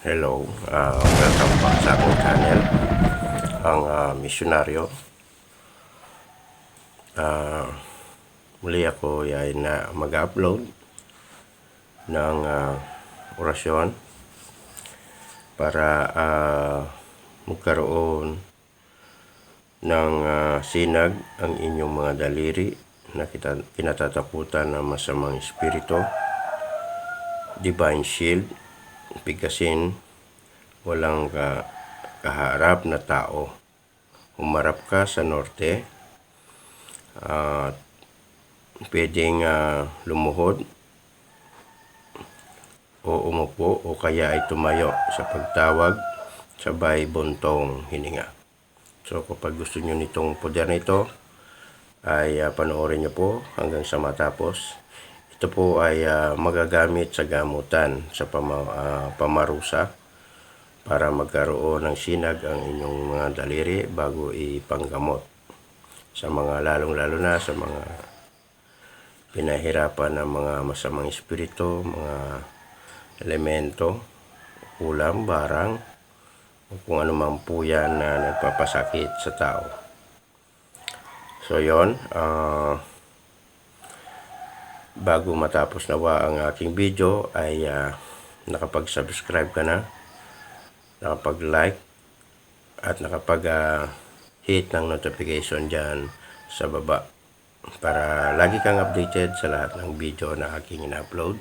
Hello, welcome back sa aking channel, ang misyonaryo. Muli ako ay na mag-upload ng orasyon para magkaroon ng sinag ang inyong mga daliri na kinatatakutan ng masamang espiritu, divine shield, bigkasin walang kaharap na tao. Humarap ka sa norte at pwedeng lumuhod o umupo o kaya ay tumayo sa pagtawag sabay buntong hininga. So kapag gusto nyo nitong poder nito ay panoorin nyo po hanggang sa matapos. Ito po ay magagamit sa gamutan sa pamarusa para magkaroon ng sinag ang inyong mga daliri bago ipanggamot sa mga lalong-lalo na sa mga pinahirapan ng mga masamang espiritu, mga elemento, ulam, barang, o kung ano man po yan na nagpapasakit sa tao. So yon, bago matapos nawa ang aking video ay nakapag-subscribe ka na, nakapag-like at nakapag-hit ng notification dyan sa baba para lagi kang updated sa lahat ng video na aking in-upload.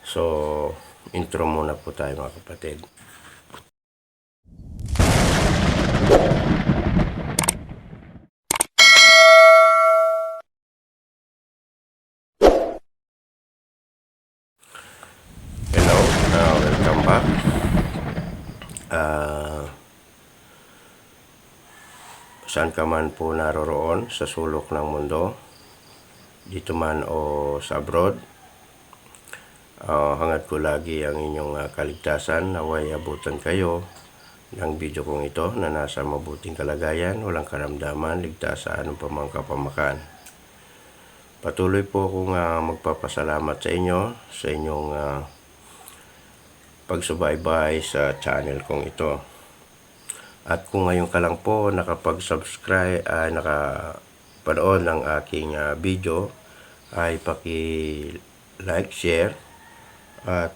So, intro muna po tayo mga kapatid. Hello, welcome back. Saan ka man po naroroon sa sulok ng mundo, dito man o sa abroad, hangad ko lagi ang inyong kaligtasan. Naway abutan kayo ng video kong ito na nasa mabuting kalagayan, walang karamdaman, ligtas sa anong pamang kapamakan. Patuloy po akong magpapasalamat sa inyo sa inyong pagsubaybay sa channel kong ito. At kung ngayon ka lang po nakapag-subscribe, nakapanood ng aking video, ay paki-like, share, at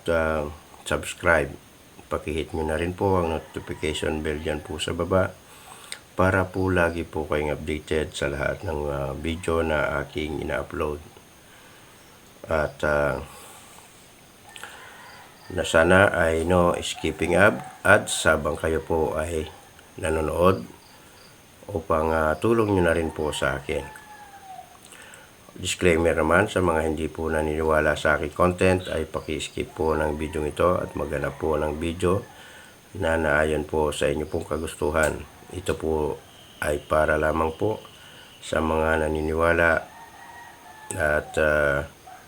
subscribe. Paki-hit nyo na rin po ang notification bell dyan po sa baba para po lagi po kayong updated sa lahat ng video na aking ina-upload. At na sana ay no skipping ads habang kayo po ay nanonood upang tulong nyo na rin po sa akin. Disclaimer naman sa mga hindi po naniniwala sa aking content ay paki-skip po ng video ito at maghanap po ng video na naayon po sa inyo pong kagustuhan. Ito po ay para lamang po sa mga naniniwala at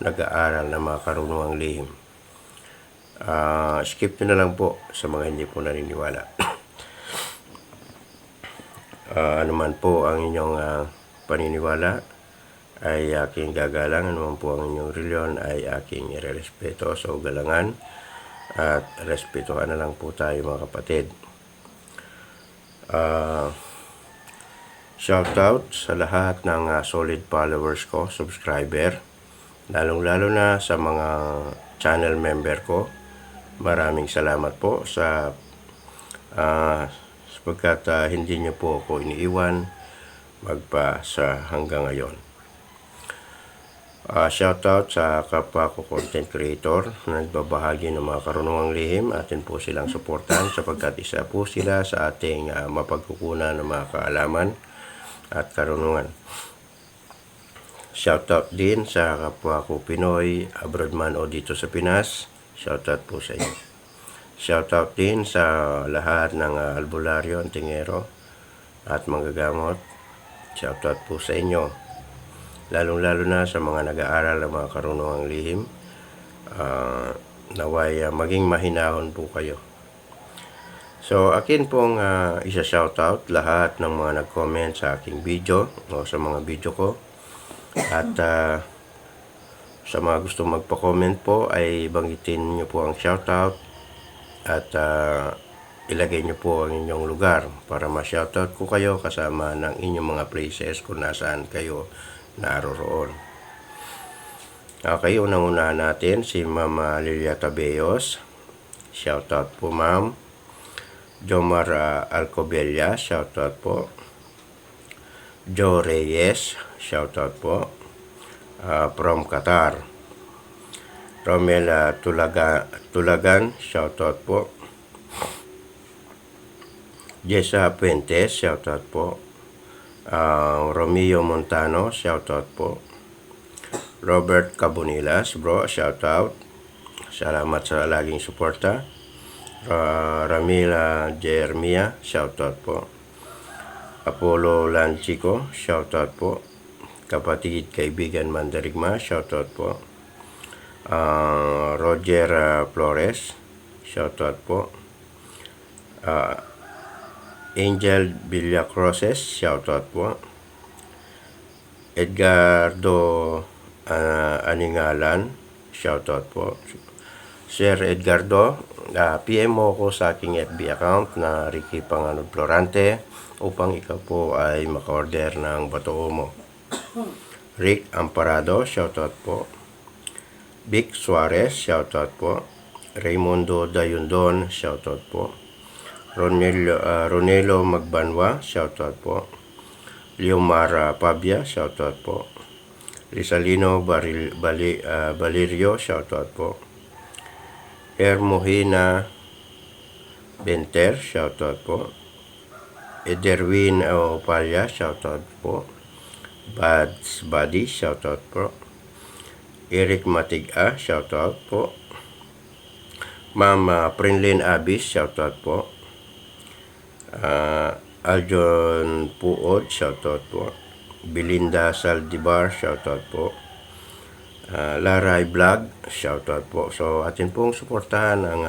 nag-aaral ng mga karunungang lihim. Skip nyo na lang po sa mga hindi po naniniwala. Anuman po ang inyong paniniwala ay aking gagalang, anuman po ang inyong reliyon ay aking irerespeto. So galangan at respetuhan na lang po tayo mga kapatid. Shout out sa lahat ng solid followers ko, subscriber, lalong-lalo na sa mga channel member ko. Maraming salamat po sa sapagkat hindi niyo po ako iniiwan magpa sa hanggang ngayon. Shoutout sa kapwa ko content creator na nagbabahagi ng mga karunungang lihim. Atin po silang suportahan sapagkat isa po sila sa ating mapagkukunan ng mga kaalaman at karunungan. Shoutout din sa kapwa ko Pinoy, abroad man o dito sa Pinas. Shoutout po sa inyo. Shoutout din sa lahat ng albularyo, antingero at manggagamot. Shoutout po sa inyo. Lalong-lalo na sa mga nag-aaral ng mga karunungang lihim. Naway maging mahinahon po kayo. So, akin pong isa-shoutout lahat ng mga nag-comment sa aking video o sa mga video ko. At sa mga gusto magpa-comment po ay banggitin nyo po ang shoutout at ilagay nyo po ang inyong lugar para ma-shoutout ko kayo kasama ng inyong mga places kung nasaan kayo naroroon. Okay, unang-unahan natin si Ma'am Lilia Tabeyos. Shoutout po ma'am. Jomar Alcobella, shoutout po. Joe Reyes, shoutout po. From Qatar. Romel Tulagan, shoutout po. Jessa Puentes, shoutout po. Romeo Montano, shoutout po. Robert Cabonilas, bro, shoutout. Salamat sa laging suporta. Ramila Jeremia, shoutout po. Apollo Lanchico, shoutout po. Kapatid Kaibigan Mandarigma, shoutout po. Roger Flores, shoutout po. Angel Villacroses, shoutout po. Edgardo Aningalan, shoutout po. Sir Edgardo, PM mo ko sa aking FB account na Ricky Panganod Florante upang ikaw po ay maka-order ng bato mo. Rick Amparado, shoutout po. Vic Suarez, shoutout po. Raymundo Dayundon, shoutout po. Ronelo Magbanwa, shoutout po. Leomar Pabia, shoutout po. Rizalino Valerio, shoutout po. Hermohina Benter, shoutout po. Ederwin Opalia, shoutout po. Bads Buddy, shoutout po. Eric Matiga, shoutout po. Ma'am Prinlin Abis, shoutout po. Aljon Puod, shoutout po. Belinda Saldivar, shoutout po. Laray Vlog, shoutout po. So, atin pong suportahan ang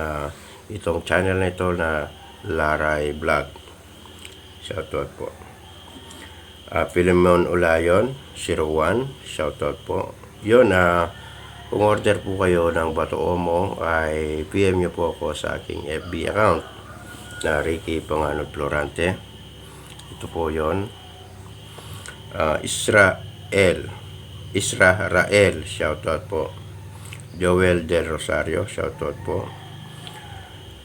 itong channel na ito na Laray Vlog. Shoutout po. Philemon Ulayon, 01, shoutout po. Yun, kung order po kayo ng Bato Omo, ay PM nyo po ako sa aking FB account na Ricky Panganod Florante. Ito po yun. Israel, shoutout po. Joel Del Rosario, shoutout po.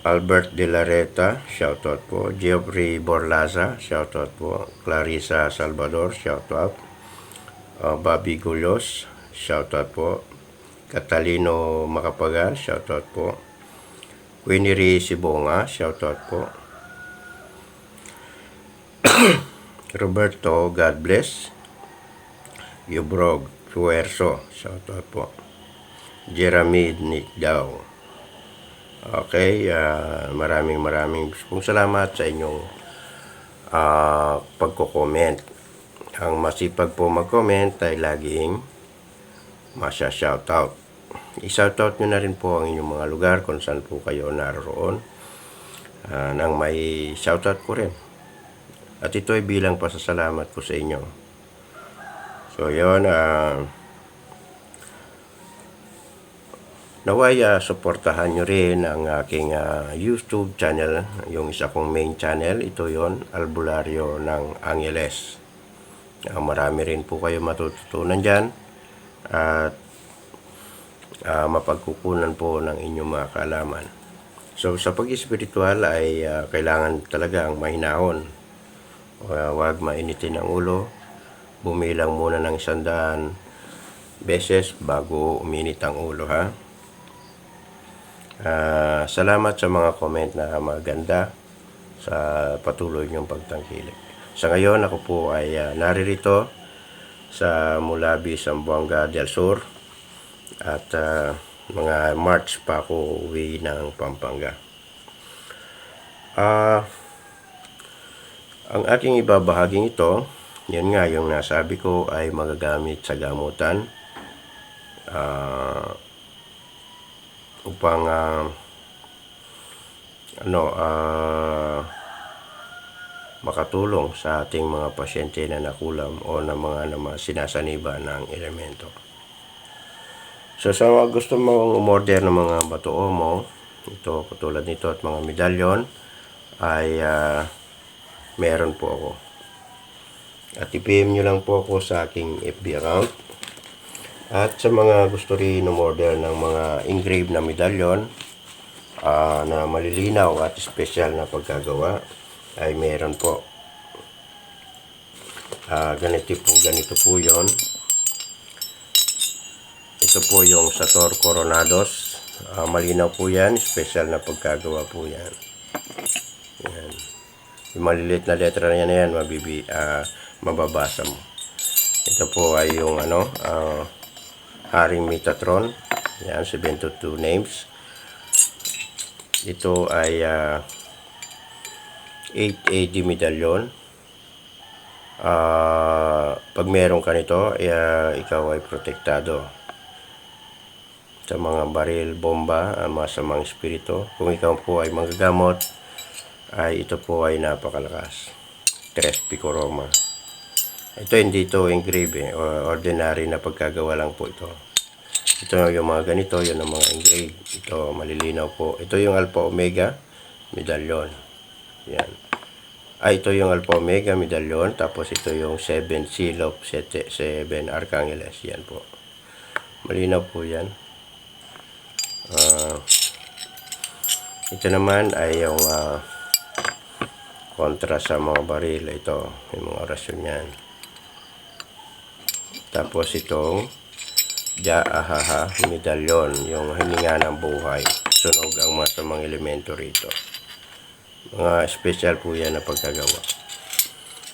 Albert De La Reta, shoutout po. Geoffrey Borlaza, shoutout po. Clarissa Salvador, shoutout. Bobby Gulos, shoutout po. Catalino Macapagal, shoutout po. Winnie Sibonga, shoutout po. Roberto, God bless. Yubrog Fuerso, shoutout po. Jeremy Nick Daw. Okay, maraming pong salamat sa inyong pagko-comment. Ang masipag po mag-comment ay laging masya-shoutout. I-shoutout nyo na rin po ang inyong mga lugar kung saan po kayo naroon nang may shoutout ko rin. At ito ay bilang pasasalamat ko sa inyo. So yun, naway suportahan nyo rin ang aking YouTube channel, yung isa kong main channel. Ito yon, Albularyo ng Angeles. Marami rin po kayo matututunan dyan at mapagkukunan po ng inyong mga kaalaman. So sa pag-espiritual ay kailangan talaga ang mahinahon. Huwag mainitin ang ulo. Bumilang muna ng 100 beses bago uminit ang ulo, ha. Salamat sa mga comment na maganda sa patuloy niyong pagtangkilik. Sa ngayon ako po ay naririto sa Mulabi, Zamboanga del Sur at mga March pa ako uwi ng Pampanga. Ang aking ibabahaging ito, yan nga yung nasabi ko ay magagamit sa gamutan upang makatulong sa ating mga pasyente na nakulam o na mga sinasaniba ng elemento. So sa mga gusto mong umorder ng mga Bato Omo, ito katulad nito at mga medalyon ay meron po ako. At i-PM nyo lang po ako sa aking FB account. At sa mga gusto rin umorder ng mga engraved na medalyon na malilinaw at special na pagkagawa, ay meron po. Ganito po yon. Ito po yung Sator Coronados. Malinaw po yan, special na pagkagawa po yan. Yan. Yung maliliit na letra na yan, mababasa mo. Ito po ay yung Haring Metatron. Yan, 72 names. Ito ay 8AD medalyon. Pag meron ka nito, ikaw ay protektado sa mga baril, bomba, masamang espiritu. Kung ikaw po ay manggagamot, ay ito po ay napakalakas. Tres Picoroma. Ito hindi ito engrave, ordinary na pagkagawa lang po ito. Ito yung mga ganito, yun ang mga engrave. Ito malilinaw po. Ito yung Alpha Omega medalyon. Yan. Ito yung Alpha Omega medalyon, tapos ito yung 7 Seal of 7 Archangeles. Yan po. Malinaw po yan. Ito naman ay yung kontra sa mga baril. Ito, yung mga orasyon yan. Tapos itong Jaahaha medalyon, yung hininga ng buhay. Sunog ang masamang elemento rito. Mga special po yan na pagkagawa.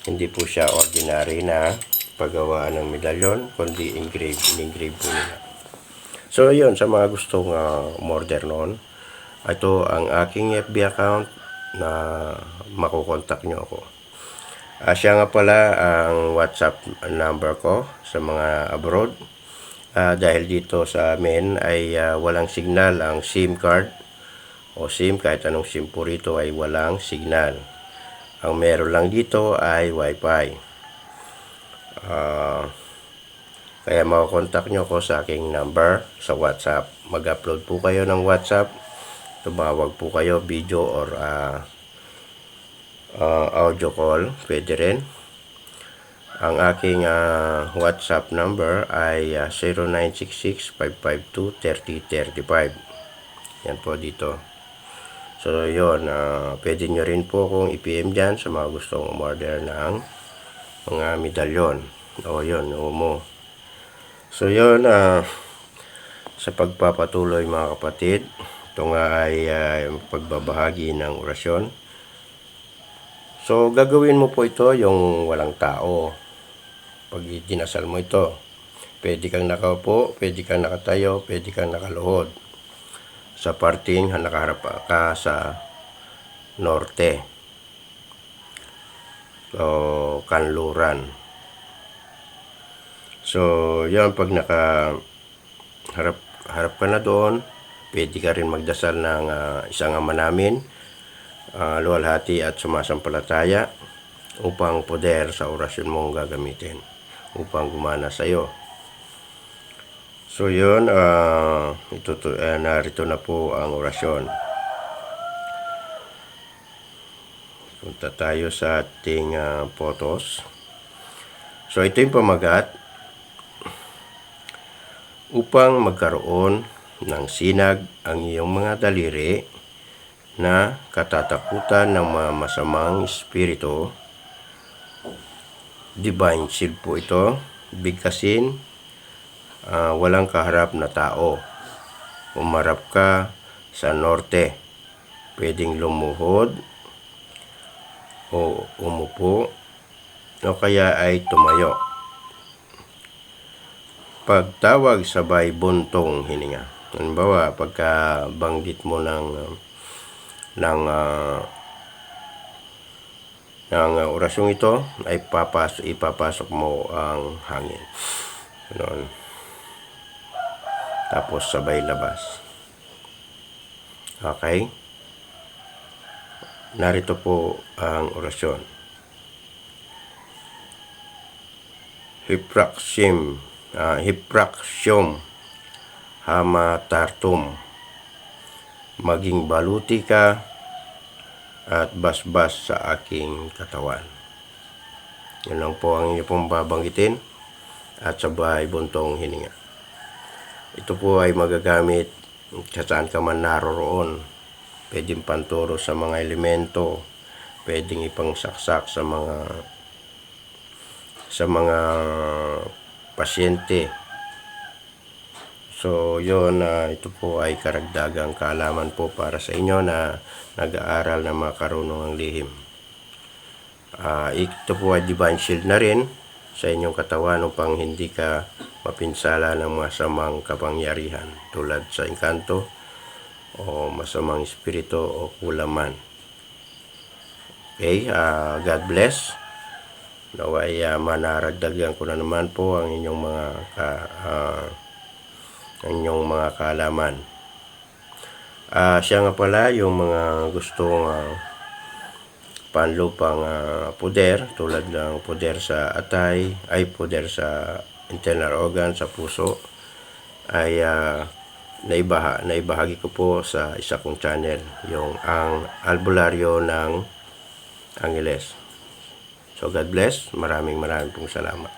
Hindi po siya ordinary na paggawaan ng medalyon, kundi engrave po nila. So yun, sa mga gustong umorder noon, ito ang aking FB account na makukontak nyo ako. Siya nga pala ang WhatsApp number ko sa mga abroad. Dahil dito sa amin ay walang signal ang SIM card o SIM, kahit anong SIM po rito ay walang signal. Ang meron lang dito ay Wi-Fi. Kaya makakontak nyo ako sa aking number sa WhatsApp. Mag-upload po kayo ng WhatsApp. Tumawag po kayo, video or audio call. Pwede rin. Ang aking WhatsApp number ay 0966-552-3035. Yan po dito. So yun, pwede nyo rin po kung i-PM dyan sa mga gustong umorder ng mga medalyon. O yun, mo. So yun, sa pagpapatuloy mga kapatid, ito nga ay pagbabahagi ng orasyon. So gagawin mo po ito yung walang tao. Pag dinasal mo ito, pwede kang nakaupo, pwede kang nakatayo, pwede kang nakaluhod. Sa parting nakaharap ka sa norte. So kanluran. So, yan, pag harap ka na doon, pwede ka rin magdasal ng isang ama namin, luwalhati at sumasampalataya upang poder sa orasyon mong gagamitin upang gumana sa iyo. So, yun, narito na po ang orasyon. Punta tayo sa ating photos. So, ito yung pamagat. Upang magkaroon ng sinag ang iyong mga daliri na katatakutan ng mga masamang espiritu. Divine shield po ito. Bigkasin, walang kaharap na tao. Umarap ka sa norte. Pwedeng lumuhod o umupo o kaya ay tumayo. Pagtawag sabay buntong hininga. Halimbawa, pagka banggit mo ng orasyong ito, ay ipapasok mo ang hangin. Ganun. Tapos sabay labas. Okay? Narito po ang orasyon. Hipraxium hamatartum maging baluti ka at basbas sa aking katawan. Yun lang po ang inyo pong babanggitin at sabay buntong hininga. Ito po ay magagamit saan ka man naroroon. Pwedeng panturo sa mga elemento, pwedeng ipangsaksak sa mga pasyente. So yun, ito po ay karagdagang kaalaman po para sa inyo na nag-aaral ng mga karunungang lihim. Ito po ay divine shield na rin sa inyong katawan upang hindi ka mapinsala ng masamang kapangyarihan tulad sa engkanto o masamang espiritu o kulaman. Okay, God bless. Naway manaragdagan ko na naman po ang inyong mga kaalaman. Siya nga pala yung mga gustong panlupang poder tulad ng poder sa atay, ay poder sa internal organ, sa puso, ay naibahagi ko po sa isa kong channel, yung ang albularyo ng Angeles. So God bless, maraming pong salamat.